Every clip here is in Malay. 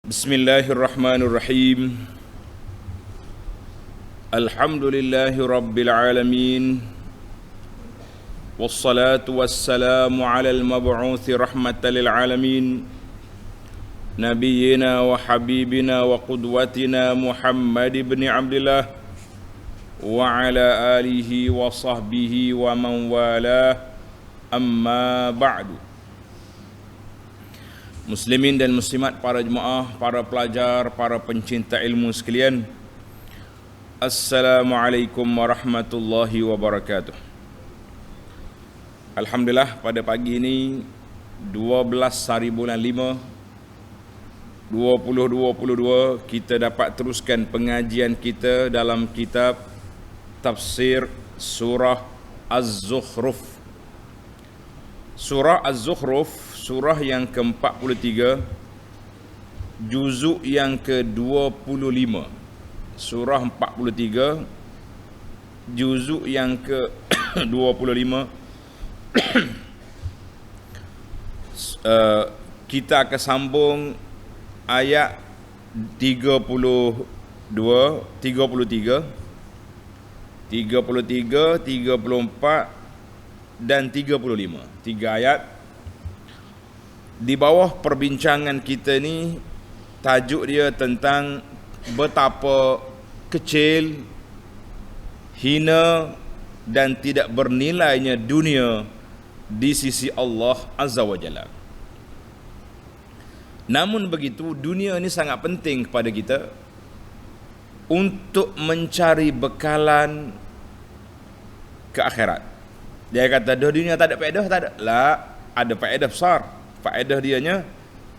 Bismillahirrahmanirrahim. Alhamdulillahi rabbil alamin. Wassalatu wassalamu ala al-mab'uthi rahmatan lil alamin. Nabiyyina wa habibina wa qudwatina Muhammad ibn Abdullah wa ala alihi wa sahbihi wa man walah. Amma ba'du. Muslimin dan muslimat, para jemaah, para pelajar, para pencinta ilmu sekalian, Assalamualaikum warahmatullahi wabarakatuh. Alhamdulillah, pada pagi ini 12 hari bulan 5 2022 kita dapat teruskan pengajian kita dalam kitab tafsir surah Az-Zukhruf. Surah Az-Zukhruf, surah yang ke-43, juzuk yang ke-25. Surah 43, juzuk yang ke-25. Kita akan sambung ayat 33, 34 dan 35. 3 ayat. Di bawah perbincangan kita ni, tajuk dia tentang betapa kecil, hina dan tidak bernilainya dunia di sisi Allah Azza wa Jalla. Namun begitu, dunia ini sangat penting kepada kita untuk mencari bekalan ke akhirat. Dia kata dunia tak ada faedah, tak ada. Lah, ada faedah besar. Faedah dianya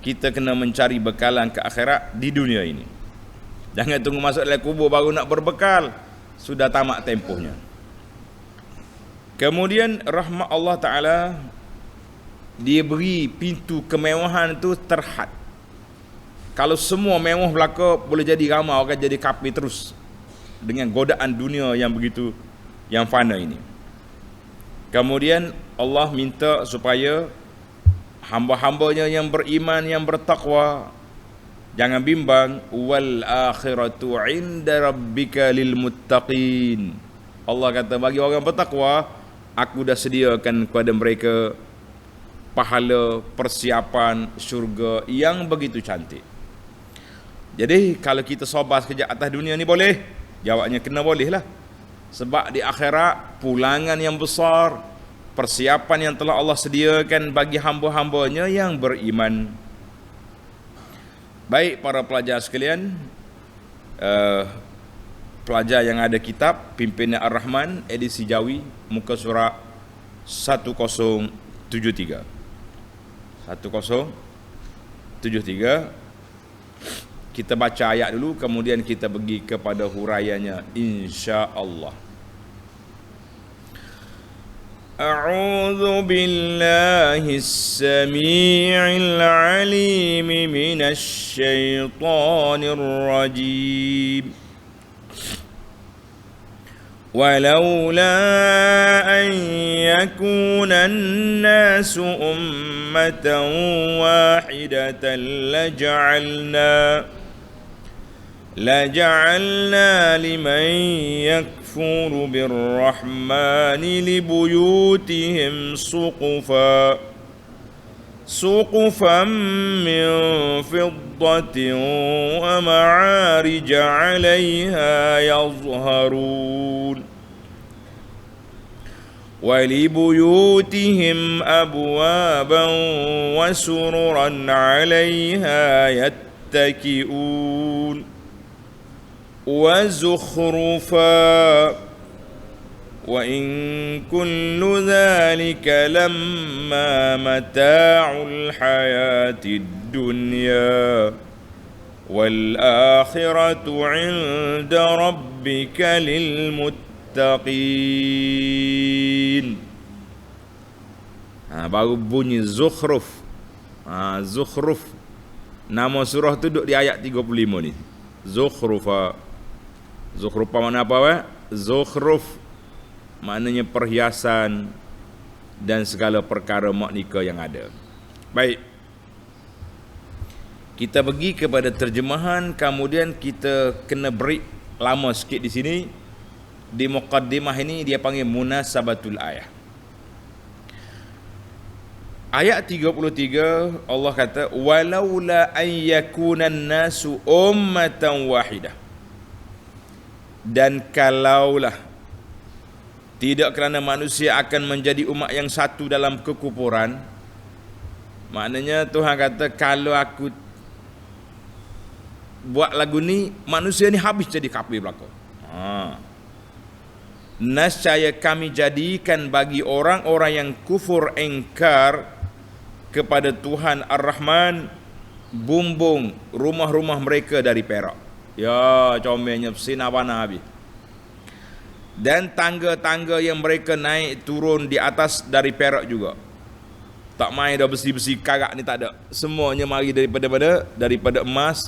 kita kena mencari bekalan ke akhirat di dunia ini. Jangan tunggu masuk dalam kubur baru nak berbekal. Sudah tamat tempohnya. Kemudian rahmat Allah Ta'ala, dia beri pintu kemewahan tu terhad. Kalau semua mewah belaka, boleh jadi ramai orang jadi kafir terus dengan godaan dunia yang begitu, yang fana ini. Kemudian Allah minta supaya hamba-hambanya yang beriman, yang bertakwa, jangan bimbang, wal akhiratu inda rabbika lil muttaqin. Allah kata bagi orang bertakwa, aku dah sediakan kepada mereka pahala persiapan syurga yang begitu cantik. Jadi kalau kita sabar sekejap atas dunia ni boleh? Jawabnya kena boleh lah. Sebab di akhirat pulangan yang besar, persiapan yang telah Allah sediakan bagi hamba-hambanya yang beriman. Baik para pelajar sekalian, pelajar yang ada kitab Pimpinan Ar-Rahman edisi Jawi, muka surat 1073. 1073. Kita baca ayat dulu, kemudian kita pergi kepada huraiannya insya-Allah. A'udzu billahi as-sami'il 'alim minasy syaithanir rajim. ولولا أن يكون الناس أمة واحدة لجعلنا لمن يكفر بالرحمن لبيوتهم سقفا من فضة ومعارج عليها يظهرون ولبيوتهم أبوابا وسررا عليها يتكئون وزخرفا وإن كل ذلك لما متاع الحياة الدنيا والآخرة عند ربك للمتقين. Baru bunyi Zukhruf. Zukhruf. Nama surah tu duduk di ayat 35 ni. Zukhrufa. Zukhrufa mana apa? Zukhruf maknanya perhiasan dan segala perkara mak nikah yang ada. Baik. Kita pergi kepada terjemahan, kemudian kita kena break lama sikit di sini. Di muqaddimah ini dia panggil munasabatul ayah. Ayat 33 Allah kata walaula an yakunan nasu ummatan wahidah. Dan kalaulah tidak kerana manusia akan menjadi umat yang satu dalam kekufuran, maknanya Tuhan kata kalau aku buat lagu ni manusia ni habis jadi kafir belaka. Nascaya kami jadikan bagi orang-orang yang kufur engkar kepada Tuhan Ar-Rahman bumbung rumah-rumah mereka dari perak. Ya, comelnya sinawana habis. Dan tangga-tangga yang mereka naik turun di atas dari perak juga. Tak main dah besi-besi karak ni, tak ada. Semuanya mari daripada emas,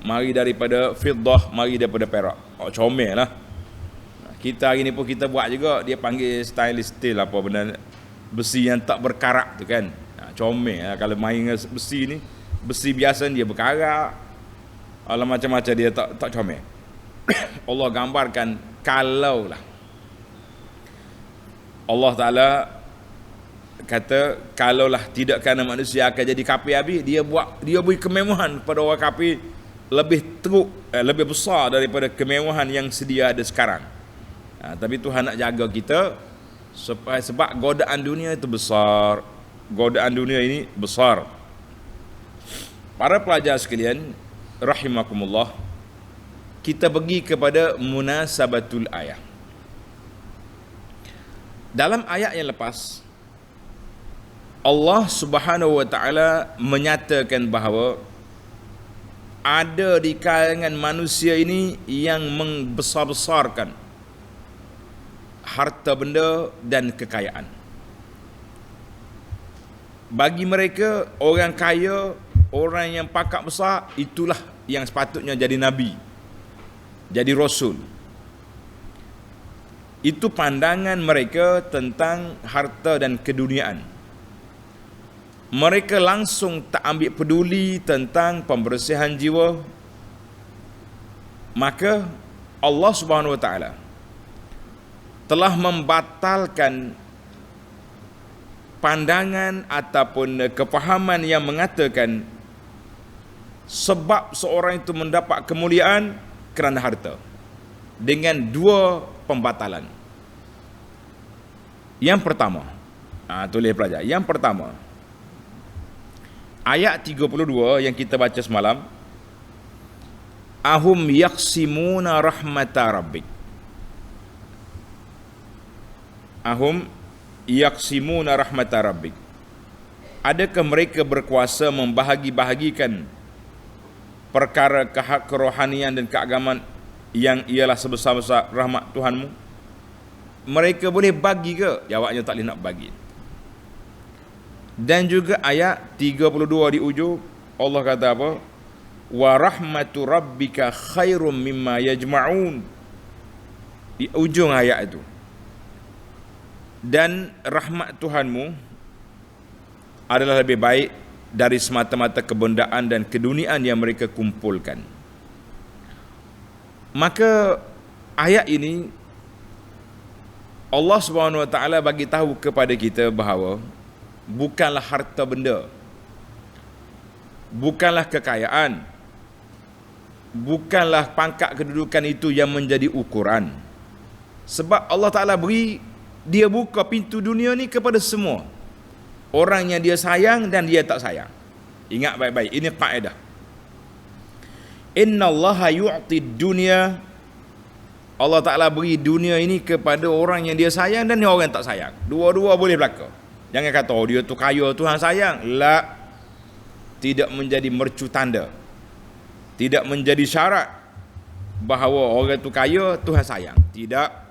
mari daripada fiddah, mari daripada perak. Oh, comel lah. Kita hari ni pun kita buat juga, dia panggil style apa benda besi yang tak berkarak tu kan. Comel lah kalau main dengan besi ni. Besi biasa dia berkarak. Alah macam-macam dia tak comel. Allah gambarkan kalaulah Allah Ta'ala kata kalaulah tidak kerana manusia akan jadi kafir habis, dia beri kemewahan kepada orang kafir lebih teruk, lebih besar daripada kemewahan yang sedia ada sekarang. Tapi Tuhan nak jaga kita sebab godaan dunia itu besar. Godaan dunia ini besar. Para pelajar sekalian rahimakumullah, kita pergi kepada munasabatul ayah. Dalam ayat yang lepas Allah Subhanahu wa taala menyatakan bahawa ada di kalangan manusia ini yang membesar-besarkan harta benda dan kekayaan. Bagi mereka, orang kaya, orang yang pakak besar, itulah yang sepatutnya jadi nabi, jadi rasul. Itu pandangan mereka tentang harta dan keduniaan. Mereka langsung tak ambil peduli tentang pembersihan jiwa. Maka Allah Subhanahu wa taala telah membatalkan pandangan ataupun kefahaman yang mengatakan sebab seorang itu mendapat kemuliaan kerana harta, dengan dua pembatalan. Yang pertama, tulis pelajar. Yang pertama, ayat 32 yang kita baca semalam, ahum yaqsimuna rahmata rabbik. Ahum yaqsimuna rahmata rabbik. Adakah mereka berkuasa membahagi-bahagikan perkara kerohanian dan keagamaan yang ialah sebesar-besar rahmat Tuhanmu? Mereka boleh bagi ke? Jawabnya tak boleh nak bagi. Dan juga ayat 32 di ujung Allah kata apa? Wa rahmatu rabbika khairum mimma yajma'un. Di ujung ayat itu. Dan rahmat Tuhanmu adalah lebih baik dari semata-mata kebendaan dan keduniaan yang mereka kumpulkan. Maka ayat ini Allah Subhanahu wa taala bagi tahu kepada kita bahawa bukanlah harta benda, bukanlah kekayaan, bukanlah pangkat kedudukan itu yang menjadi ukuran. Sebab Allah Ta'ala dia buka pintu dunia ni kepada semua. Orang yang dia sayang dan dia tak sayang. Ingat baik-baik, ini kaedah. Inna Allaha yu'ti dunya, Allah Ta'ala beri dunia ini kepada orang yang dia sayang dan orang yang tak sayang. Dua-dua boleh berlaku. Jangan kata, oh dia tu kaya, Tuhan sayang. La, tidak menjadi mercu tanda, tidak menjadi syarat bahawa orang tu kaya, Tuhan sayang. Tidak.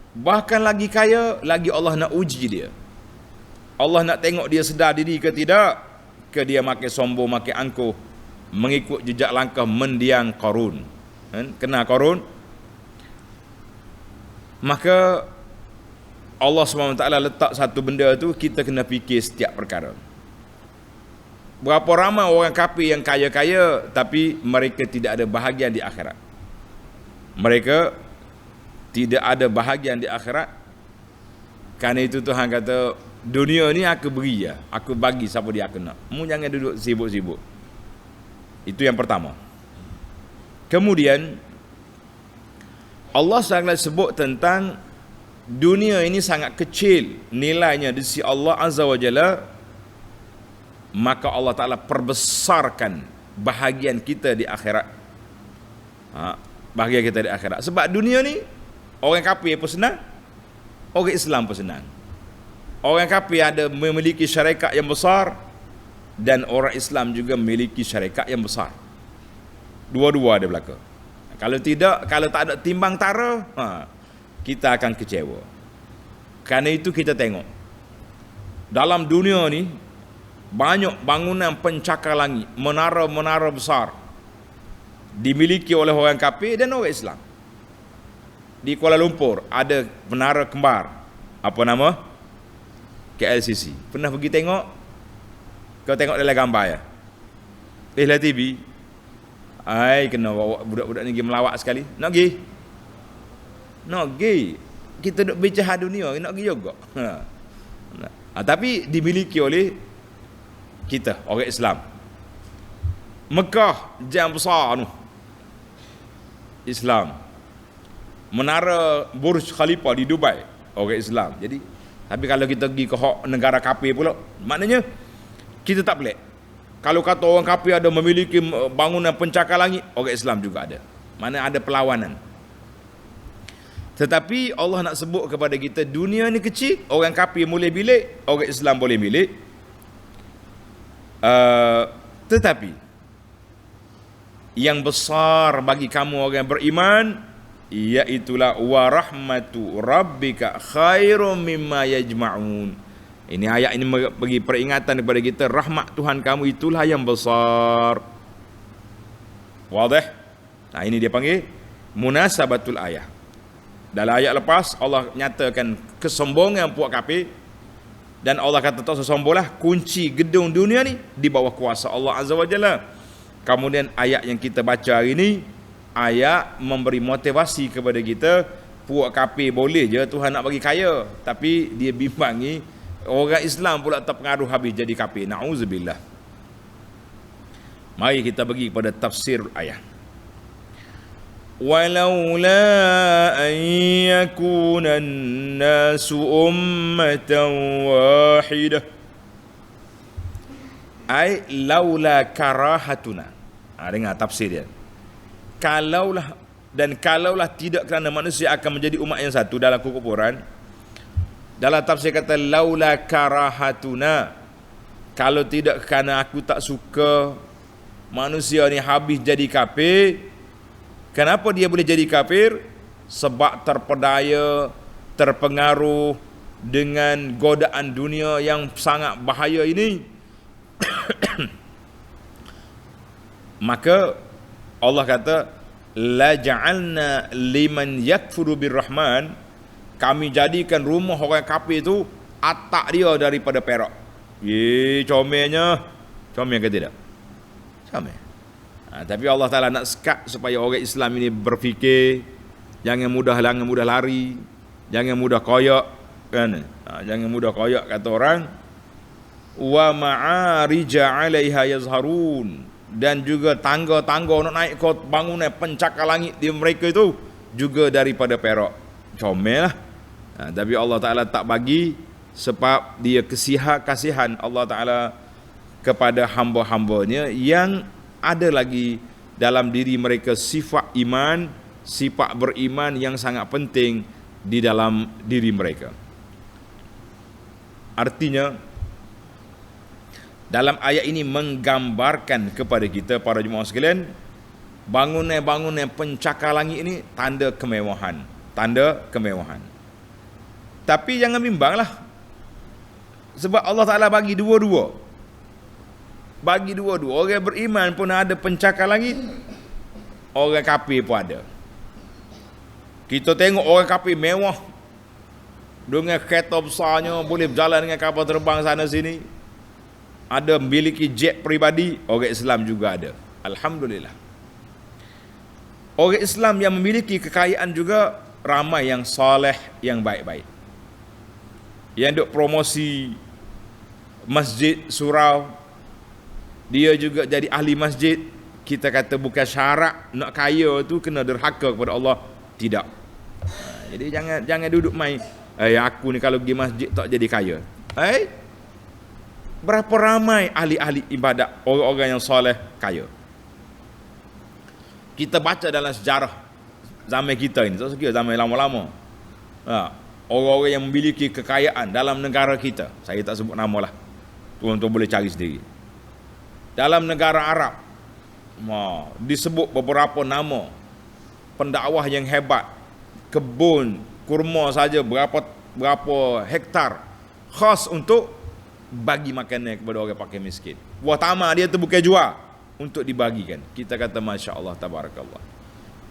Bahkan lagi kaya, lagi Allah nak uji dia. Allah nak tengok dia sedar diri ke tidak, ke dia makin sombong, makin angkuh, mengikut jejak langkah mendiang Qarun. Kenal Qarun? Maka Allah SWT letak satu benda tu, kita kena fikir setiap perkara. Berapa ramai orang kafir yang kaya-kaya tapi mereka tidak ada bahagian di akhirat. Mereka tidak ada bahagian di akhirat. Kerana itu Tuhan kata, dunia ni aku beri ya, aku bagi siapa dia aku nak. Mu jangan duduk sibuk-sibuk. Itu yang pertama. Kemudian Allah sangat sebut tentang dunia ini sangat kecil nilainya di sisi Allah Azza wa Jalla, maka Allah Ta'ala perbesarkan bahagian kita di akhirat. Bahagian kita di akhirat. Sebab dunia ni orang kafir pun senang, orang Islam pun senang. Orang kafir ada memiliki syarikat yang besar, dan orang Islam juga memiliki syarikat yang besar. Dua-dua ada belaka. Kalau tidak, kalau tak ada timbang tara, kita akan kecewa. Kerana itu kita tengok dalam dunia ni banyak bangunan pencakar langit, menara-menara besar dimiliki oleh orang kafir dan orang Islam. Di Kuala Lumpur ada menara kembar, apa nama? KLCC. Pernah pergi tengok? Kau tengok dalam gambar ya? Lihat TV. Ai, kena bawa budak-budak ni pergi melawak sekali. Nak pergi? Nak pergi. Kita duk bicara dunia, nak pergi juga. Tapi dimiliki oleh kita, orang Islam. Mekah, jam besar tu, Islam. Menara Burj Khalifa di Dubai, orang Islam. Jadi, tapi kalau kita pergi ke negara kafir pula, maknanya kita tak pelik. Kalau kata orang kafir ada memiliki bangunan pencakar langit, orang Islam juga ada. Mana ada perlawanan. Tetapi Allah nak sebut kepada kita, dunia ni kecil, orang kafir boleh milik, orang Islam boleh milik. Tetapi yang besar bagi kamu orang beriman, iaitulah wa rahmatu rabbika khairum mimma yajma'un. Ini ayat ini bagi peringatan kepada kita, rahmat Tuhan kamu itulah yang besar. Wadah? Nah, ini dia panggil munasabatul ayat. Dalam ayat lepas Allah nyatakan kesombongan puak kafir, dan Allah kata tak sombonglah, kunci gedung dunia ni di bawah kuasa Allah Azza wa Jalla. Kemudian ayat yang kita baca hari ini, ayat memberi motivasi kepada kita, puak kafir boleh je Tuhan nak bagi kaya, tapi dia bimbangi orang Islam pula terpengaruh habis jadi kafir. Na'udzubillah. Mari kita pergi kepada tafsir ayat. Walaula an yakuna an-nasu ummatan wahidah, ai laula karahatuna. Dengar tafsir dia. Kalaulah tidak kerana manusia akan menjadi umat yang satu dalam kekufuran. Dalam tafsir kata laula karahatuna, kalau tidak kerana aku tak suka manusia ni habis jadi kafir. Kenapa dia boleh jadi kafir? Sebab terpedaya, terpengaruh dengan godaan dunia yang sangat bahaya ini. Maka Allah kata, la ja'alna liman yakfuru birrahman, kami jadikan rumah orang kafir itu atap dia daripada perak. Comelnya. Comel ke tidak? Comel. Tapi Allah Ta'ala nak sekat supaya orang Islam ini berfikir, jangan mudah lari, jangan mudah koyak kan? Jangan mudah koyak kata orang. Wa ma'arija 'alaiha yazharun, dan juga tangga-tangga nak naik ke bangunan pencakar langit di mereka itu juga daripada perak. Comel lah. Tapi Allah Ta'ala tak bagi, sebab dia kasihan Allah Ta'ala kepada hamba-hambanya yang ada lagi dalam diri mereka sifat iman, sifat beriman yang sangat penting di dalam diri mereka. Artinya dalam ayat ini menggambarkan kepada kita para jemaah sekalian, bangunan-bangunan pencakar langit ini tanda kemewahan, Tapi jangan bimbanglah, sebab Allah Ta'ala bagi dua-dua. Orang beriman pun ada pencakar langit, orang kafir pun ada. Kita tengok orang kafir mewah, dengan kereta besarnya, boleh berjalan dengan kapal terbang sana sini. ada memiliki jet peribadi, orang Islam juga ada. Alhamdulillah. Orang Islam yang memiliki kekayaan juga ramai yang soleh, yang baik-baik. Yang duk promosi masjid surau, dia juga jadi ahli masjid. Kita kata bukan syarat nak kaya tu kena derhaka kepada Allah, tidak. Jadi jangan duduk main, aku ni kalau pergi masjid tak jadi kaya. Berapa ramai ahli-ahli ibadat, orang-orang yang soleh kaya. Kita baca dalam sejarah zaman kita ini, tak sekira zaman lama-lama. Orang-orang yang memiliki kekayaan dalam negara kita, saya tak sebut nama lah, tuan-tuan boleh cari sendiri. Dalam negara Arab, disebut beberapa nama pendakwah yang hebat, kebun kurma saja berapa hektar khas untuk bagi makanan kepada orang pakai miskin. Buah tamak dia tu bukan jual, untuk dibagikan. Kita kata Masya Allah, Tabarakallah.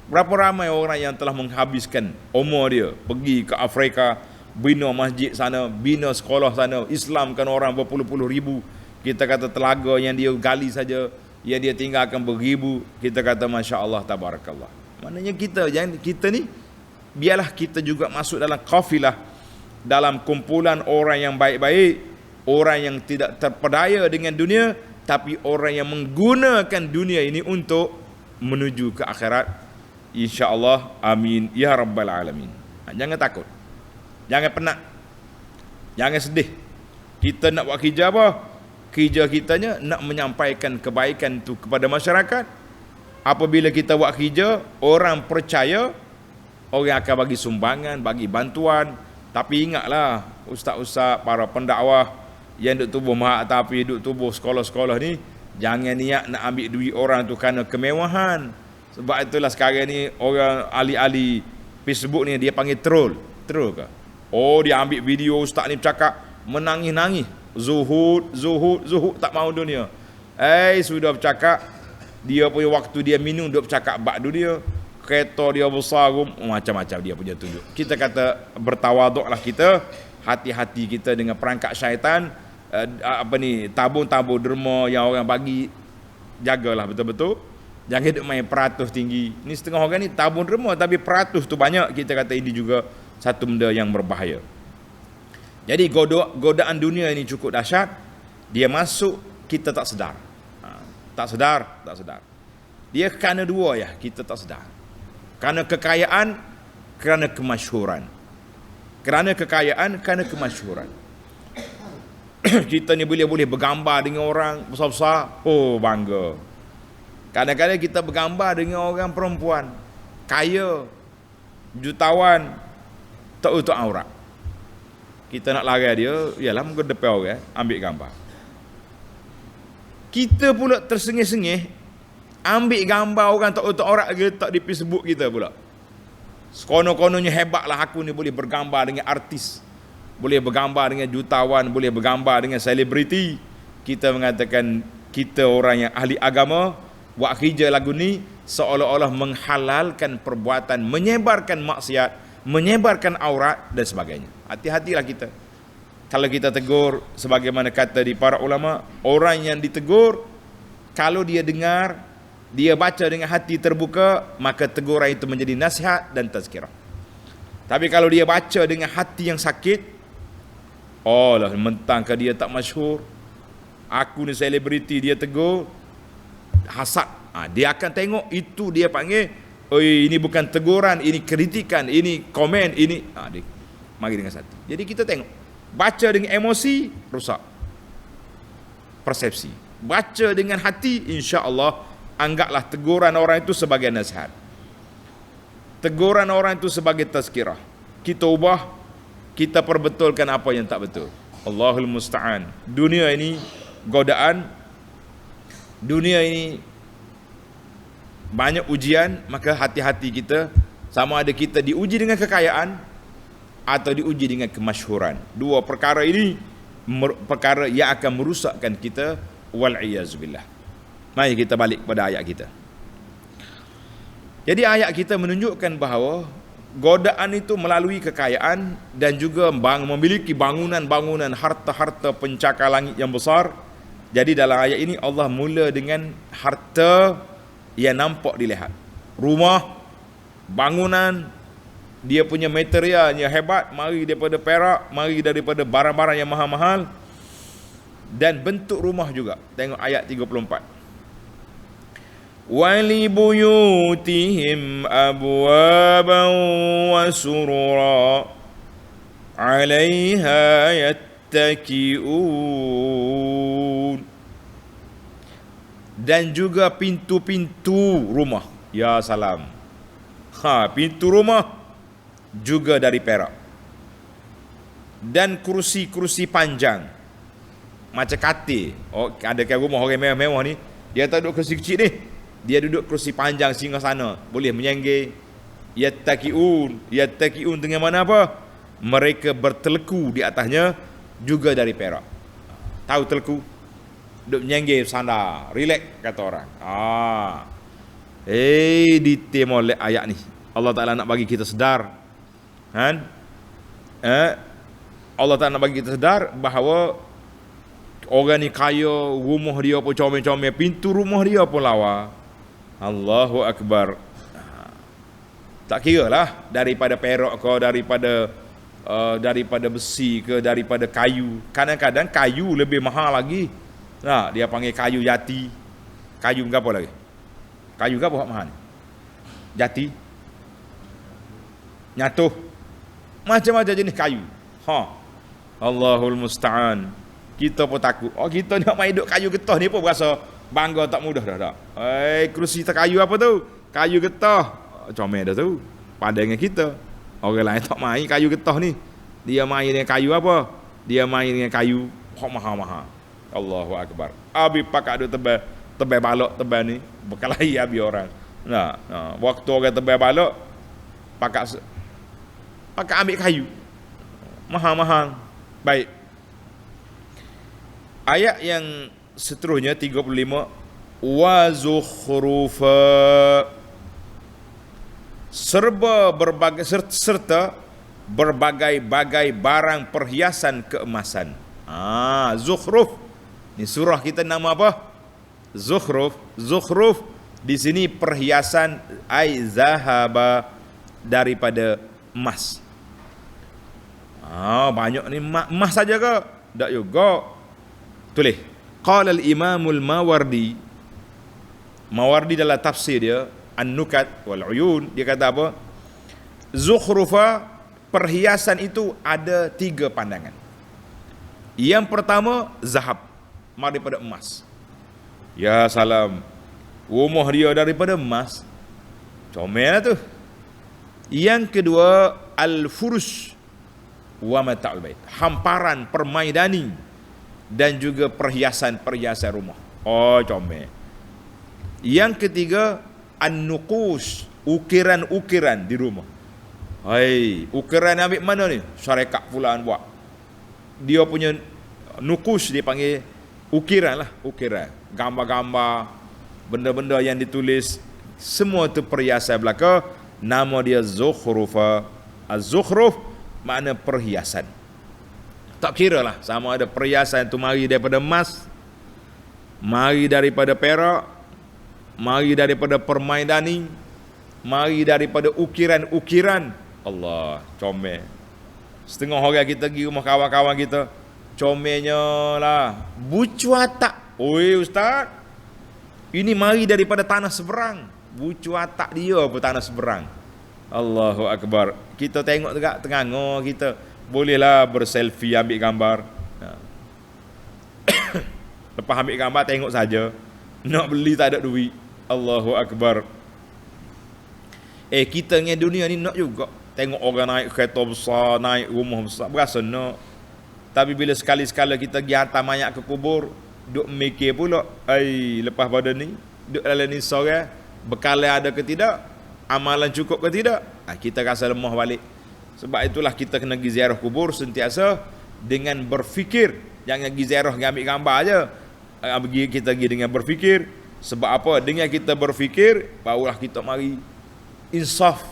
Berapa ramai orang yang telah menghabiskan umur dia pergi ke Afrika, bina masjid sana, bina sekolah sana, Islamkan orang berpuluh-puluh ribu. Kita kata telaga yang dia gali saja, yang dia tinggalkan beribu. Kita kata Masya Allah, Tabarakallah. Maknanya kita ni, biarlah kita juga masuk dalam kafilah, dalam kumpulan orang yang baik-baik, orang yang tidak terpedaya dengan dunia, tapi orang yang menggunakan dunia ini untuk menuju ke akhirat. InsyaAllah, amin ya rabbal alamin. Jangan takut, jangan penat, jangan sedih. Kita nak buat kerja apa? Kerja kitanya nak menyampaikan kebaikan tu kepada masyarakat. Apabila kita buat kerja, orang percaya, orang akan bagi sumbangan, bagi bantuan. Tapi ingatlah, ustaz-ustaz, para pendakwah yang duk tubuh mahak tapi duk tubuh sekolah-sekolah ni, jangan niat nak ambil duit orang tu kerana kemewahan. Sebab itulah sekarang ni orang ahli-ahli Facebook ni dia panggil troll ke? Dia ambil video ustaz ni bercakap menangis-nangis, zuhud tak mahu dunia. Sudah bercakap dia punya waktu dia minum dia bercakap bab dunia, kereta dia besar, macam-macam dia punya tunjuk. Kita kata bertawaduklah kita, hati-hati kita dengan perangkap syaitan. Tabung-tabung derma yang orang bagi, jagalah betul-betul. Jangan duk main peratus tinggi. Ni setengah orang ni tabung derma tapi peratus tu banyak. Kita kata ini juga satu benda yang berbahaya. Jadi godaan dunia ini cukup dahsyat. Dia masuk, kita tak sedar. Tak sedar. Dia kerana dua ya, kita tak sedar. Kerana kekayaan, kerana kemasyhuran. Kerana kekayaan, kerana kemasyhuran. Kita ni boleh bergambar dengan orang besar-besar, bangga. Kadang-kadang kita bergambar dengan orang perempuan kaya, jutawan, tak utuh aurat. Kita nak lari dia, yalah muka depan orang, ambil gambar. Kita pula tersengih-sengih ambil gambar orang tak utuh aurat, letak di Facebook kita pula. Sekono-kononnya hebatlah aku ni boleh bergambar dengan artis, boleh bergambar dengan jutawan, boleh bergambar dengan selebriti. Kita mengatakan kita orang yang ahli agama, buat kerja lagu ni seolah-olah menghalalkan perbuatan, menyebarkan maksiat, menyebarkan aurat dan sebagainya. Hati-hatilah kita. Kalau kita tegur, sebagaimana kata di para ulama, orang yang ditegur, kalau dia dengar, dia baca dengan hati terbuka, maka teguran itu menjadi nasihat dan tazkirah. Tapi kalau dia baca dengan hati yang sakit, mentang ke dia tak masyhur, aku ni selebriti, dia tegur, hasad. Dia akan tengok itu, dia panggil, ini bukan teguran, ini kritikan, ini komen, ini dia mari dengan satu. Jadi kita tengok, baca dengan emosi rusak persepsi, baca dengan hati, insya-Allah anggaplah teguran orang itu sebagai nasihat, teguran orang itu sebagai tazkirah. Kita ubah, kita perbetulkan apa yang tak betul. Allahul musta'an. Dunia ini godaan, dunia ini banyak ujian, maka hati-hati kita, sama ada kita diuji dengan kekayaan atau diuji dengan kemasyhuran. Dua perkara ini perkara yang akan merusakkan kita, wal'iyazubillah. Mari kita balik kepada ayat kita. Jadi ayat kita menunjukkan bahawa godaan itu melalui kekayaan dan juga memiliki bangunan-bangunan, harta-harta pencakar langit yang besar, Jadi dalam ayat ini Allah mula dengan harta yang nampak dilihat. Rumah, bangunan, dia punya materialnya hebat, mari daripada perak, mari daripada barang-barang yang mahal-mahal, dan bentuk rumah juga. Tengok ayat 34. Walibuyutihim abwaban wa surura 'alaiha yattaki'un. Dan juga pintu-pintu rumah. Ya salam. Pintu rumah juga dari perak. Dan kursi-kursi panjang macam katil. Ada kan rumah orang mewah-mewah ni, dia tak duduk kursi kecil ni, dia duduk kursi panjang singgah sana, boleh menyanggih. Yattaki'un dengan mana apa? Mereka berteleku di atasnya juga dari perak. Tahu teleku? Duduk menyanggih sana, relax kata orang. Detail molek ayat ni. Allah Ta'ala nak bagi kita sedar, kan? Allah Ta'ala nak bagi kita sedar bahawa orang ni kaya, rumah dia pun comel-comel, pintu rumah dia pun lawa. Allahu Akbar. Tak kira lah daripada perak ke, daripada besi ke, daripada kayu. Kadang-kadang kayu lebih mahal lagi. Dia panggil kayu jati. Kayu apa lagi? Kayu apa mahal? Jati, nyatuh, macam-macam jenis kayu. Allahul musta'an. Kita pun takut. Kita nak main duduk kayu getah ni pun berasa bangga tak mudah dah. Kerusi tak kayu apa tu? Kayu getah. Comel dah tu. Pandangan kita. Orang lain tak main kayu getah ni. Dia main dengan kayu apa? Dia main dengan kayu mahal-mahal. Allahu Akbar. Abi pakai duk tebal balok tebal ni berkelahi abi orang. Waktu orang tebal balok pakai ambil kayu mahal-mahal. Baik. Ayat yang seterusnya 35, wa zukhrufa, serta berbagai-bagai barang perhiasan keemasan. Zukhruf. Ni surah kita nama apa? Zukhruf. Zukhruf di sini perhiasan ai zahaba, daripada emas. Banyak ni emas saja ke? Tak juga. Tulis. Qala al-Imamul Mawardi. Mawardi dalam tafsir dia An-Nukat wal Uyun, dia kata apa? Zukhrufa, perhiasan itu ada 3 pandangan. Yang pertama, zahab, daripada emas. Ya salam. Rumah dia daripada emas. Comel lah tu. Yang kedua, al-furush wa mata'ul bait, hamparan permaidani dan juga perhiasan-perhiasan rumah. Comel. Yang ketiga, an-nuqush, ukiran-ukiran di rumah. Ukiran ambil mana ni? Syarikat fulan buat. Dia punya nuqush, dia panggil ukiran lah, ukiran. Gambar-gambar, benda-benda yang ditulis, semua tu perhiasan belaka. Nama dia zukhrufa. Az-zukhruf makna perhiasan. Tak kira lah sama ada perhiasan tu mari daripada emas, mari daripada perak, mari daripada permaidani, mari daripada ukiran-ukiran. Allah, comel. Setengah orang kita pergi rumah kawan-kawan kita, comelnya lah bucu atak. Ustaz, ini mari daripada tanah seberang. Bucu atak dia pun tanah seberang. Allahu Akbar. Kita tengok dekat tengah kita, bolehlah berselfie, ambil gambar. Lepas ambil gambar tengok saja. Nak beli tak ada duit. Allahu Akbar. Kita dengan dunia ni nak juga tengok orang naik kereta besar, naik rumah besar, berasa nak. Tapi bila sekali-sekala kita pergi hantar mayat ke kubur, duk mikir pula, lepas pada ni duk dalam ni seorang, bekalan ada ke tidak, amalan cukup ke tidak, kita rasa lemah balik. Sebab itulah kita kena pergi ziarah kubur sentiasa dengan berfikir. Jangan pergi ziarah ambil gambar aja. Kita pergi dengan berfikir. Sebab apa? Dengan kita berfikir, barulah kita mari insaf.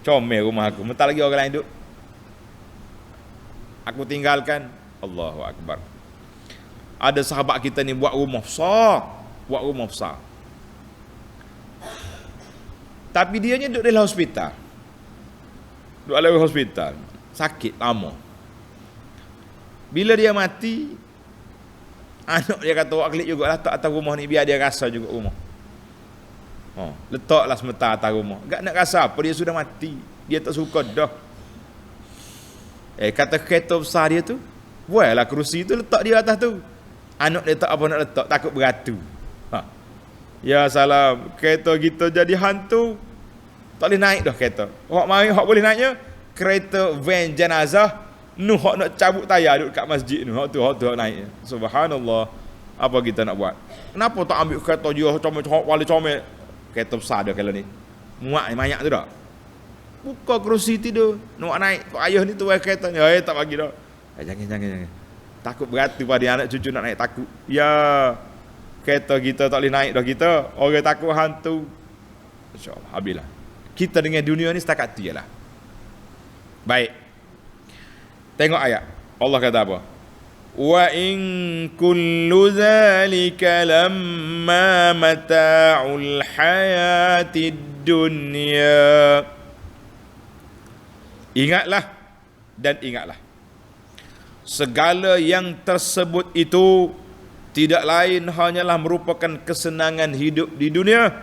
Comel rumah aku, mentah lagi orang lain duduk, aku tinggalkan. Allahu Akbar. Ada sahabat kita ni buat rumah besar. Tapi dia nya duduk dalam hospital. Duduk dalam hospital. Sakit lama. Bila dia mati, anak dia kata, awak klik juga lah letak atas rumah ni, biar dia rasa juga rumah. Letaklah sementara atas rumah. Tak nak rasa apa, dia sudah mati. Dia tak suka dah. Kata kereta besar dia tu, buatlah kerusi tu, letak dia atas tu. Anak dia tak apa nak letak, takut beratu. Ya salam, kereta kita jadi hantu, tak boleh naik dah kereta. Hak mari hak boleh naiknya kereta van jenazah, hak nak cabut tayar duduk kat masjid ni. Hak tu naik. Subhanallah. Apa kita nak buat? Kenapa tak ambil kereta dia comel kereta besar dia kalau ni. Muak banyak tu dah. Buka kerusi tidur, nak naik tok ayah ni tu kereta ni. Tak bagi dah. Jangan. Takut beratu pada anak cucu nak naik, takut. Ya, kereta kita tak boleh naik dah kita. Orang takut hantu. InsyaAllah, habislah. Kita dengan dunia ni setakat tu je lah. Baik. Tengok ayat. Allah kata apa? Wa in kullu zalika lamma mata'ul hayatid dunya. Ingatlah dan ingatlah. Segala yang tersebut itu tidak lain hanyalah merupakan kesenangan hidup di dunia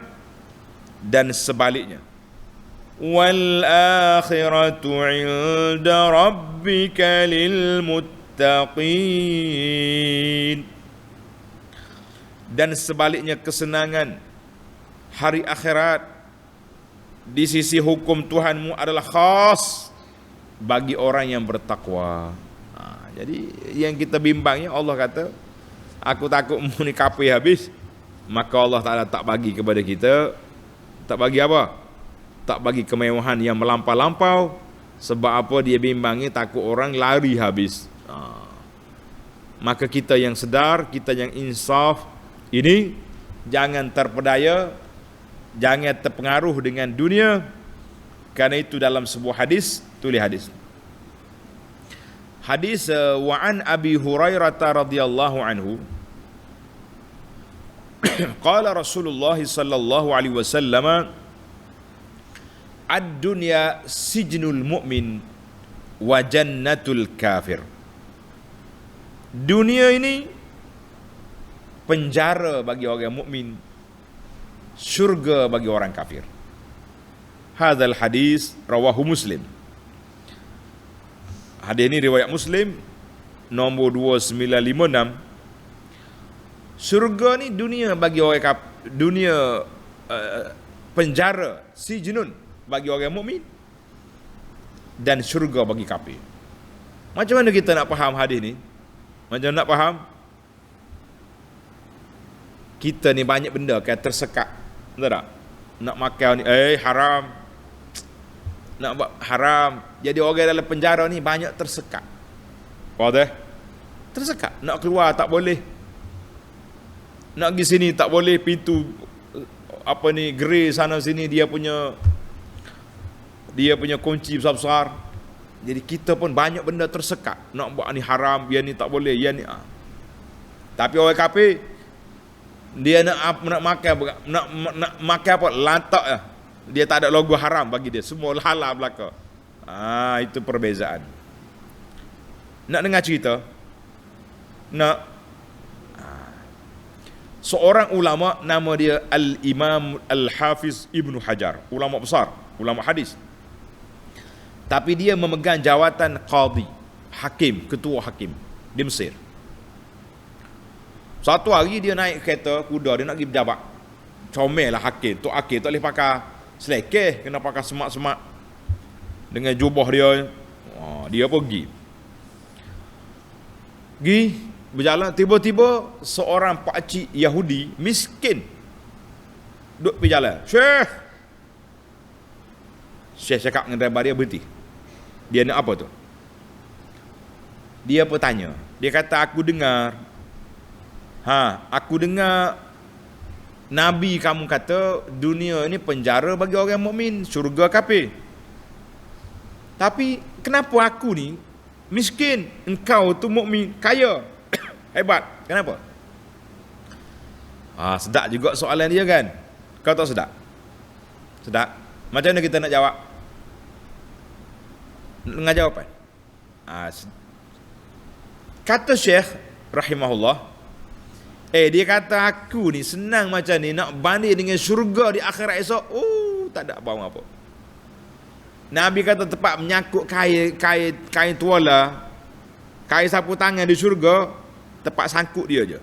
dan sebaliknya. Wal akhiratu 'inda rabbika lil muttaqin. Dan sebaliknya kesenangan hari akhirat di sisi hukum Tuhanmu adalah khas bagi orang yang bertakwa. Jadi yang kita bimbangnya, Allah kata, aku takut muni kafir habis, maka Allah Ta'ala tak bagi kepada kita. Tak bagi apa? Tak bagi kemewahan yang melampau-lampau. Sebab apa? Dia bimbangnya takut orang lari habis. Maka kita yang sedar, kita yang insaf ini, jangan terpedaya, jangan terpengaruh dengan dunia. Karena itu dalam sebuah hadis, tulis hadis. Hadis wa an Abi Hurairah radhiyallahu anhu qala Rasulullah sallallahu alaihi wasallam ad-dunya sijnul mu'min wa jannatul kafir. Dunia ini penjara bagi orang mukmin, syurga bagi orang kafir. Hadzal hadis rawahu Muslim. Hadis ini riwayat Muslim nombor 2956. Syurga ni dunia bagi orang dunia penjara sijnun bagi orang mukmin dan syurga bagi kafir. Macam mana kita nak faham hadis ni? Macam nak faham? Kita ni banyak benda kan tersekat. Betul tak? Nak makan ni haram. Nak buat haram. Jadi orang dalam penjara ni banyak tersekat. Faham? Tersekat. Nak keluar tak boleh. Nak pergi sini tak boleh. Pintu apa ni, gerai sana sini dia punya kunci besar-besar. Jadi kita pun banyak benda tersekat. Nak buat ni haram, yang ni tak boleh, yang ni Tapi orang kafir, dia nak makan apa, lantak lah. Dia tak ada logo haram bagi dia, semua halal belaka. Itu perbezaan. Nak dengar cerita? Nak? Seorang ulama nama dia Al-Imam Al-Hafiz Ibnu Hajar, ulama besar, ulama hadis. Tapi dia memegang jawatan qadhi, hakim, ketua hakim di Mesir. Satu hari dia naik kereta kuda, dia nak pergi berjabat. Comel lah hakim. Tok hakim tak boleh pakai selekeh, kena pakai semak-semak dengan jubah dia. Dia pergi berjalan, tiba-tiba seorang pakcik Yahudi miskin duduk pergi jalan. Syekh cakap dengan driver dia, berhenti. Dia nak apa tu? Dia bertanya. Dia kata, aku dengar Nabi kamu kata dunia ini penjara bagi orang mukmin, syurga kafir. Tapi kenapa aku ni miskin, engkau tu mukmin, kaya? Hebat. Kenapa? Sedap juga soalan dia kan? Kau tahu sedap? Sedap. Macam mana kita nak jawab? Dengan jawapan. Kata Syekh rahimahullah, dia kata aku ni senang macam ni nak banding dengan syurga di akhirat esok. Tak ada apa-apa. Nabi kata tempat menyangkut kain tuala, kain sapu tangan di syurga, tempat sangkut dia je.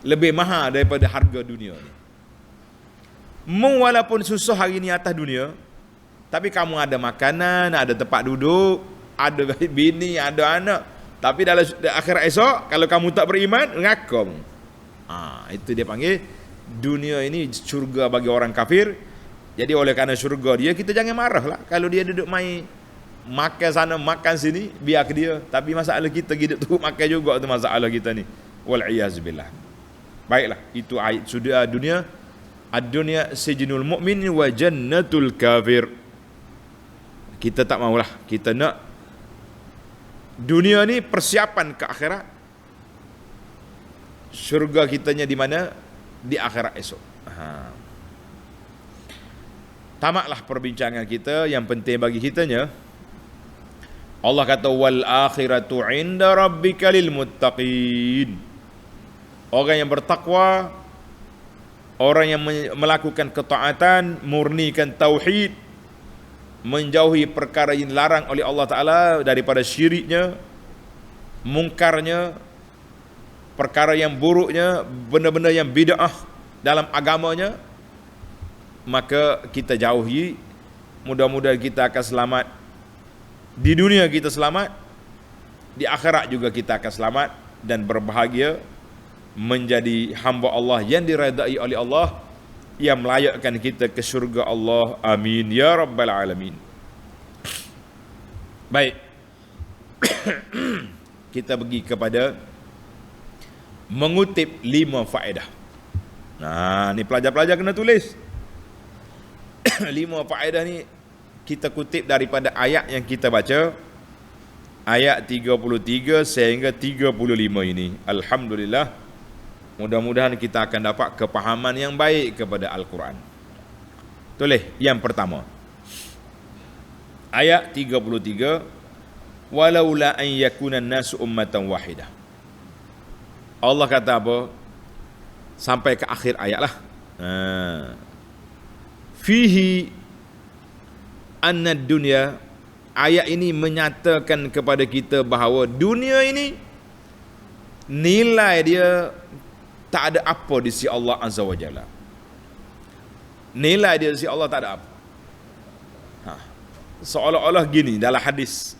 Lebih mahal daripada harga dunia ni. Walaupun susah hari ni atas dunia, tapi kamu ada makanan, ada tempat duduk, ada bini, ada anak. Tapi dalam akhirat esok, kalau kamu tak beriman, ngakam. Itu dia panggil dunia ini syurga bagi orang kafir. Jadi oleh kerana syurga dia, kita jangan marah lah kalau dia duduk main makan sana makan sini, biar ke dia. Tapi masalah kita hidup tu makan juga, tu masalah kita ni. Wal'iyazubillah. Baiklah, itu ayat sudah dunia. Ad-dunya sijnul mu'min wa jannatul kafir. Kita tak maulah, kita nak dunia ni persiapan ke akhirat. Syurga kitanya di mana? Di akhirat esok. Tamaklah perbincangan kita. Yang penting bagi kitanya, Allah kata wal akhiratu inda rabbika lil muttaqin. Orang yang bertakwa, orang yang melakukan ketaatan, murnikan tauhid, menjauhi perkara yang dilarang oleh Allah Ta'ala daripada syiriknya, mungkarnya, perkara yang buruknya, benda-benda yang bid'ah dalam agamanya, maka kita jauhi. Mudah-mudahan kita akan selamat. Di dunia kita selamat, di akhirat juga kita akan selamat dan berbahagia menjadi hamba Allah yang diredai oleh Allah, yang melayakkan kita ke syurga Allah. Amin ya rabbal alamin. Baik. Kita pergi kepada mengutip 5 faedah. Ni pelajar-pelajar kena tulis. 5 faedah ni kita kutip daripada ayat yang kita baca, ayat 33 sehingga 35 ini. Alhamdulillah, mudah-mudahan kita akan dapat kepahaman yang baik kepada Al-Quran. Tulis yang pertama, ayat 33, walaula an yakuna an-nasu ummatan wahidah. Allah kata apa? Sampai ke akhir ayat lah. Fihi anna dunya, ayat ini menyatakan kepada kita bahawa dunia ini nilai dia tak ada apa di sisi Allah Azza wa Jalla. Nilai dia di sisi Allah tak ada apa. Seolah-olah gini dalam hadis,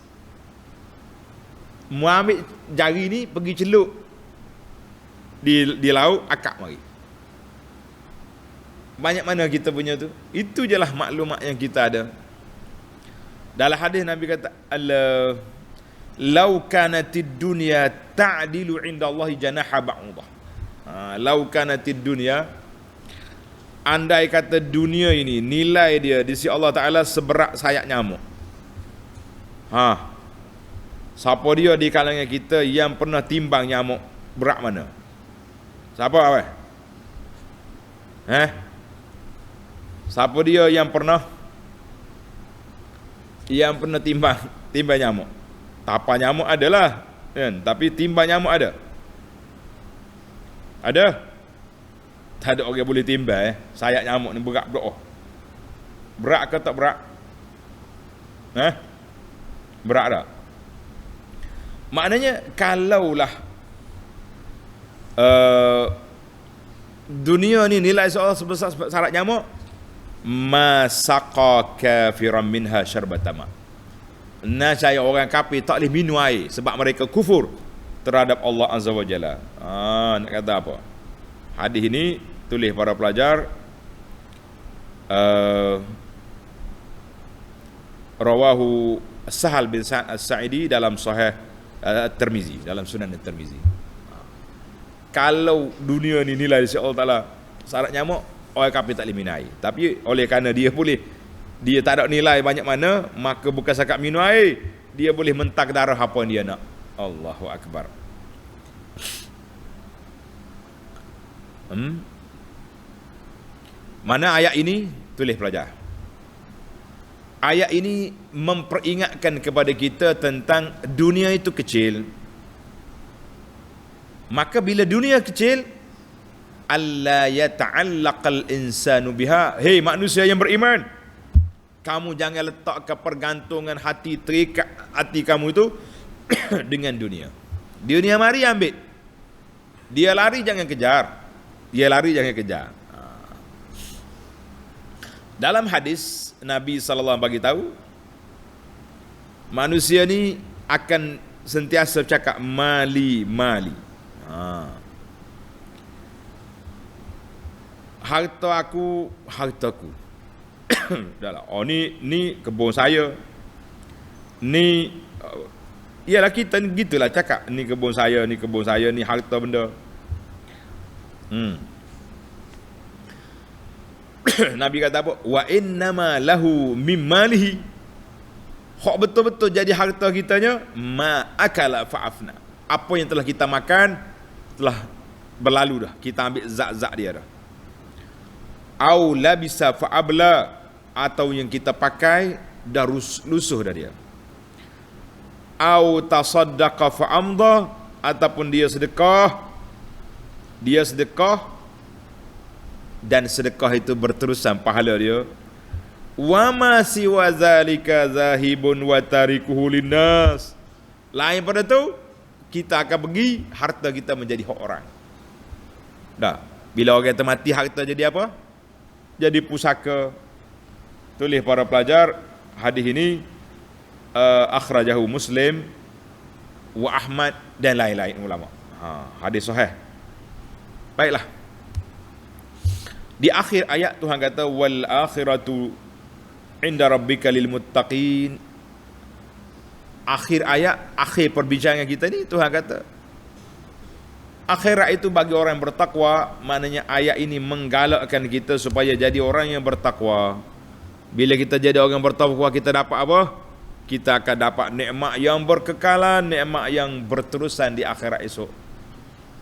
mu ambil jari ni pergi celup di laut, akak mari. Banyak mana kita punya tu? Itu je lah maklumat yang kita ada. Dalam hadis Nabi kata, "Lau kanatid dunya ta'dilu 'inda Allahi janaha ba'udah." Lau kanatid dunya, andai kata dunia ini nilai dia di sisi Allah Ta'ala seberat sayap nyamuk. Siapa dia di kalangan kita yang pernah timbang nyamuk berat mana? Siapa apa? Siapa dia yang pernah timbang nyamuk? Tapak nyamuk adalah kan, tapi timbang nyamuk ada? Ada? Tak ada orang boleh timbang sayap nyamuk ni berat berapa? Berat ke tak berat? Berat tak? Maknanya kalaulah dunia ni nilai seorang sebesar syarat nyamuk, masaqa kafiran minha syarbatama. Nasaya orang kafir tak boleh minum air sebab mereka kufur terhadap Allah Azza wa Jalla. Nak kata apa? Hadis ini tulis para pelajar, rawahu Sahal bin Sa'ad As-Sa'idi dalam Sahih At-Tirmizi, dalam Sunan At-Tirmizi. Kalau dunia ni nilai di Allah Ta'ala syarat nyamuk, orang kafir tak boleh minum air. Tapi oleh kerana dia tak ada nilai banyak mana, maka bukan sakat minum air, dia boleh mentak darah apa yang dia nak. Allahu Akbar. Mana ayat ini? Tulis pelajar. Ayat ini memperingatkan kepada kita tentang dunia itu kecil. Maka bila dunia kecil, alla yata'allaqal insanu biha. Hei manusia yang beriman, kamu jangan letak kepergantungan hati, terikat hati kamu itu dengan dunia. Dunia mari ambil. Dia lari jangan kejar. Dia lari jangan kejar. Dalam hadis Nabi SAW bagi tahu, manusia ni akan sentiasa bercakap mali. Hartaku. Dahlah. Oh ni kebun saya. Ni ialah kita gitulah cakap, ni kebun saya, ni harta benda. Nabi kata apa? Wa innama lahu mimmalihi. Hak betul-betul jadi harta kitanya, ma akala fa'afna. Apa yang telah kita makan telah berlalu dah. Kita ambil zat-zat dia dah. Au labisa fa'abla, atau yang kita pakai dah lusuh dah dia. Au tasaddaqa fa'amda, ataupun dia sedekah dan sedekah itu berterusan pahala dia. Wa ma siwa zalika zahibun wa tarikuhu linnas. Lain pada tu, kita akan pergi, harta kita menjadi hak orang. Dah, bila orang itu mati, harta jadi apa? Jadi pusaka. Tulis para pelajar, hadis ini akhrajahu Muslim wa Ahmad dan lain-lain ulama. Hadis sahih. Baiklah. Di akhir ayat Tuhan kata wal akhiratu inda rabbika lil muttaqin. Akhir ayat, akhir perbincangan kita ni Tuhan kata akhirat itu bagi orang yang bertakwa. Maknanya ayat ini menggalakkan kita supaya jadi orang yang bertakwa. Bila kita jadi orang yang bertakwa, kita dapat apa? Kita akan dapat nikmat yang berkekalan, nikmat yang berterusan di akhirat esok.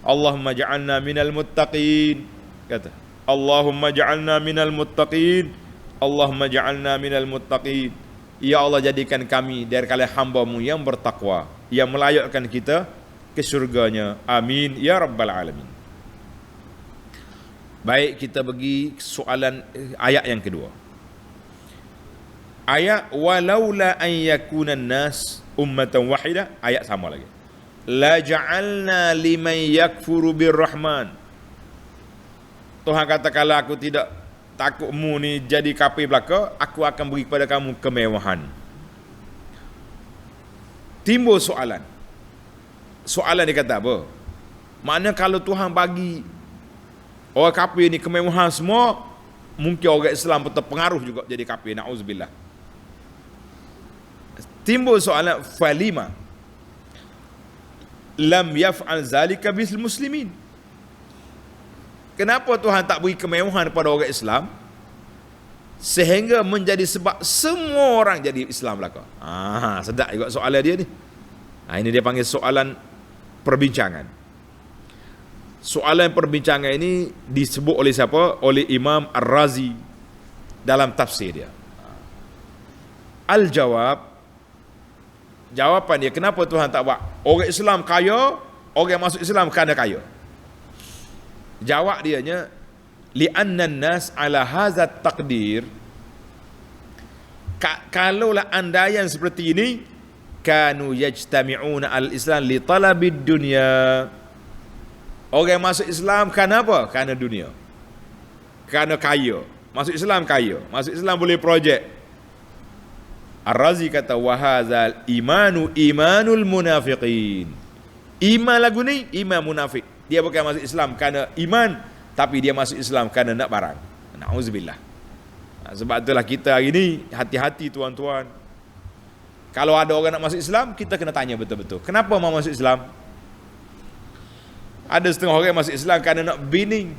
Allahumma ja'alna minal muttaqin. Kata Allahumma ja'alna minal muttaqin. Allahumma ja'alna minal muttaqin. Ya Allah, jadikan kami dari kalangan hamba-Mu yang bertakwa, yang melayakkan kita ke syurganya. Amin ya rabbal alamin. Baik, kita pergi soalan ayat yang kedua. Ayat walaula an yakuna nas ummatan wahidah, ayat sama lagi. La ja'alna liman yakfuru birrahman. Tuhan kata, kalau aku tidak takutmu ni jadi kafir belaka, aku akan beri kepada kamu kemewahan. Timbul soalan. Soalan dia kata apa? Maknanya kalau Tuhan bagi orang kafir ni kemewahan semua, mungkin orang Islam pun terpengaruh juga jadi kafir. Na'udzubillah. Timbul soalan, falima lam yaf'al zalika bil muslimin. Kenapa Tuhan tak beri kemewahan kepada orang Islam sehingga menjadi sebab semua orang jadi Islam belaka? Sedap juga soalan dia ni. Ini dia panggil soalan perbincangan. Soalan perbincangan ini disebut oleh siapa? Oleh Imam Ar-Razi dalam tafsir dia. Jawapan dia, kenapa Tuhan tak buat orang Islam kaya, orang yang masuk Islam kena kaya? Jawab dianya, li'anna nas ala hadza taqdir. Kalaulah andaian seperti ini, kanu yajtami'una al-Islam li talabid dunya. Orang yang masuk Islam kerana apa? Kerana dunia. Kerana kaya. Masuk Islam kaya. Masuk Islam boleh projek. Ar-Razi kata wa hadzal imanu imanul munafiqin. Iman lagu ni iman munafik. Dia bukan masuk Islam kerana iman, tapi dia masuk Islam kerana nak barang. Na'udzubillah. Sebab itulah kita hari ni hati-hati tuan-tuan. Kalau ada orang nak masuk Islam, kita kena tanya betul-betul. Kenapa mau masuk Islam? Ada setengah orang masuk Islam kerana nak bining.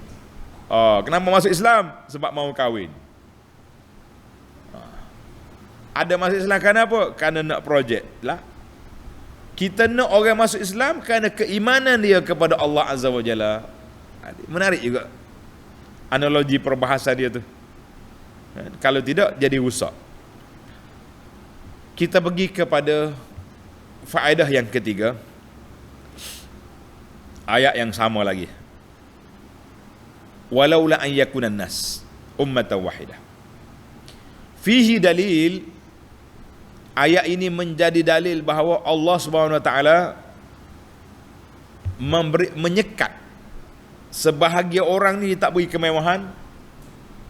Kenapa masuk Islam? Sebab mau kahwin. Ada masuk Islam kerana apa? Kerana nak projek lah. Kita nak orang masuk Islam kerana keimanan dia kepada Allah Azza wa Jalla. Menarik juga. analogi perbahasan dia tu. Kalau tidak jadi rusak. Kita pergi kepada faedah yang ketiga. Ayat yang sama lagi. Walaula an yakunan nas ummatan wahidah. Fihi dalil, ayat ini menjadi dalil bahawa Allah Subhanahu wa taala menyekat sebahagian orang ni tak beri kemewahan,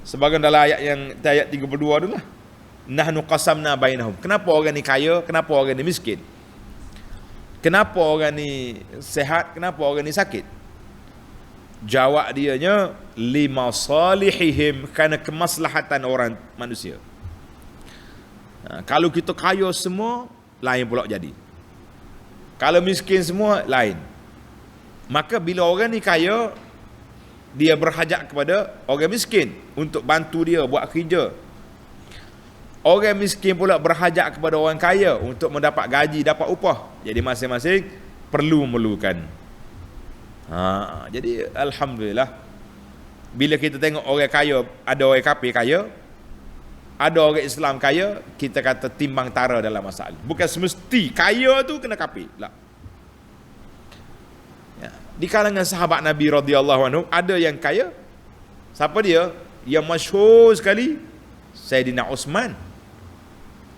sebagian dalam ayat yang ayat 32 tu lah. Nahnu qasamna bainahum. Kenapa orang ni kaya, kenapa orang ni miskin? Kenapa orang ni sehat, kenapa orang ni sakit? Jawab dianya lima salihihim, kerana kemaslahatan orang manusia. Kalau kita kaya semua, lain pula jadi. Kalau miskin semua, lain. Maka bila orang ni kaya, dia berhajat kepada orang miskin untuk bantu dia buat kerja. Orang miskin pula berhajat kepada orang kaya untuk mendapat gaji, dapat upah. Jadi masing-masing perlu memerlukan. Jadi alhamdulillah, bila kita tengok orang kaya, ada orang kafir kaya, ada orang Islam kaya, kita kata timbang tara dalam masalah. Bukan semesti kaya tu kena kafir lah. Di kalangan sahabat Nabi radhiyallahu anhu ada yang kaya. Siapa dia? Yang masyhur sekali, Sayyidina Uthman.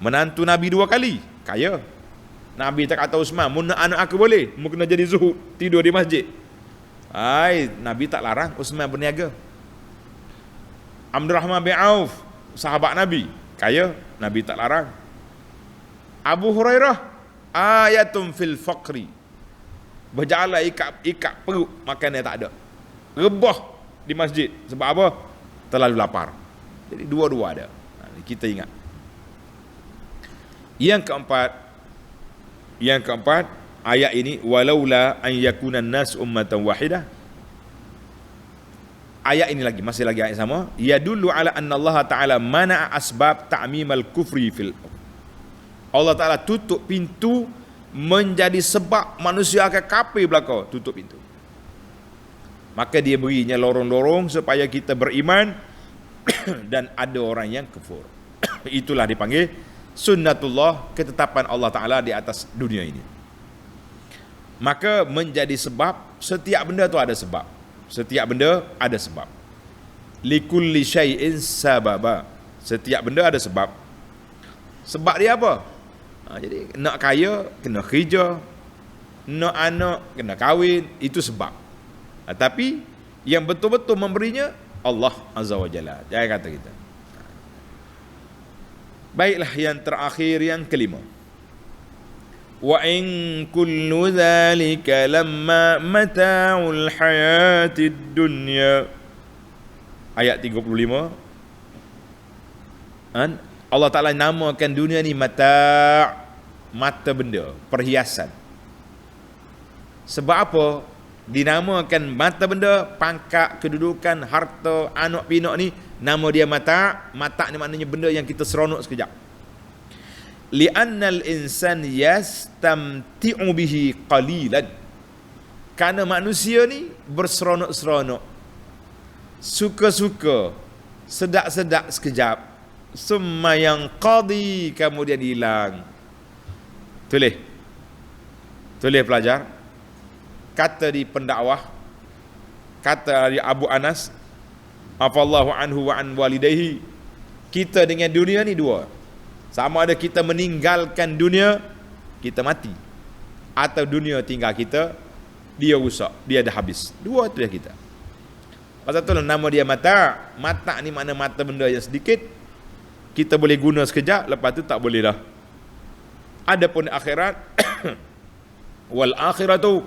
Menantu Nabi 2 kali, kaya. Nabi tak kata Uthman, "Mun anak aku boleh, mu kena jadi zuhud, tidur di masjid." Nabi tak larang, Uthman berniaga. Abdurrahman bin Auf, sahabat Nabi, kaya, Nabi tak larang. Abu Hurairah, ayatun fil faqri, berjalan ikat perut, makan yang tak ada, rebah di masjid. Sebab apa? Terlalu lapar. Jadi dua-dua ada. Kita ingat. Yang keempat, ayat ini, walaula an yakunan nas ummatan wahidah. Ayat ini masih lagi ayat sama. Yadullu ala anna Allah Ta'ala mana'a asbab ta'mimal kufri fil. Allah Ta'ala tutup pintu menjadi sebab manusia akan kafir belaka, tutup pintu. Maka dia berinya lorong-lorong supaya kita beriman dan ada orang yang kufur. Itulah dipanggil sunnatullah, ketetapan Allah Ta'ala di atas dunia ini. Maka menjadi sebab, setiap benda tu ada sebab. Setiap benda ada sebab. Likulli syai'in sababa. Setiap benda ada sebab. Sebab dia apa? Jadi nak kaya kena kerja, nak anak kena kahwin, itu sebab. Tapi yang betul-betul memberinya Allah Azza wa Jalla. Jangan kata kita. Baiklah, yang terakhir, yang kelima. Wa in kullu dhalika lamma mata'ul hayatid dunya. Ayat 35. Allah Ta'ala namakan dunia ni mata benda, perhiasan. Sebab apa? Dinamakan mata benda, pangkat, kedudukan, harta, anak pinak ni, nama dia mata. Mata ni maknanya benda yang kita seronok sekejap. Li'annal insan yastamti'u bihi qalilan. Kerana manusia ni berseronok-seronok, suka-suka, sedak-sedak sekejap, summa yang qadi, kemudian hilang. Tulis pelajar. Kata di pendakwah, kata di Abu Anas, afallahu anhu wa an walidayhi, kita dengan dunia ni dua. Sama ada kita meninggalkan dunia, kita mati, atau dunia tinggal kita, dia rusak, dia dah habis. Dua tu dia kita. Pasal tu nama dia mata. Mata ni makna mata benda yang sedikit, kita boleh guna sekejap, lepas tu tak boleh dah. Adapun akhirat wal akhiratu,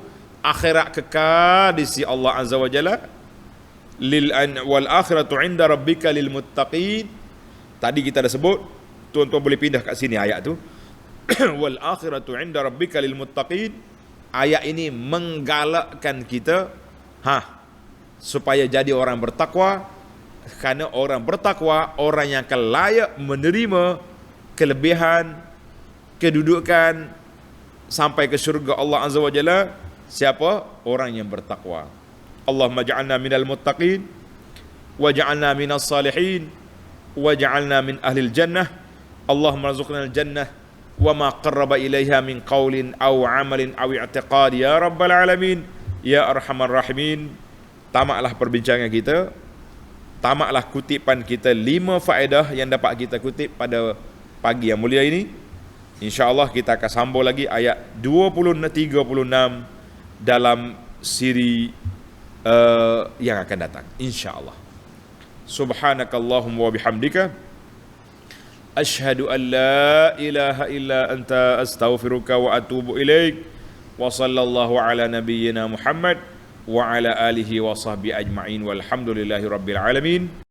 akhirat kekal di sisi Allah Azza wa Jalla. Wal akhiratu inda rabbika lil muttaqin. Tadi kita dah sebut, tuan-tuan boleh pindah kat sini ayat tu. Wal akhiratu inda rabbika lil muttaqin. Ayat ini menggalakkan kita supaya jadi orang bertakwa, kerana orang bertakwa orang yang akan layak menerima kelebihan, kedudukan sampai ke syurga Allah Azza wa Jalla. Siapa? Orang yang bertakwa. Allahumma ja'alna minal muttaqin. waj'alna minas salihin waj'alna min ahlil jannah Allahumma rzuqna al-jannah wa ma qarraba ilaiha min qawlin aw amalin aw i'tiqad ya rabbal alamin ya arhamar rahimin. Tamaklah perbincangan kita, tamaklah kutipan kita 5 faedah yang dapat kita kutip pada pagi yang mulia ini. InsyaAllah kita akan sambung lagi ayat 20 dan 36 dalam siri yang akan datang, insyaAllah. Subhanakallahumma wa bihamdika asyhadu an la ilaha illa anta astaghfiruka wa atubu ilaik. Wa sallallahu ala nabiyyina Muhammad wa ala alihi wa sahbihi ajma'in walhamdulillahi rabbil alamin.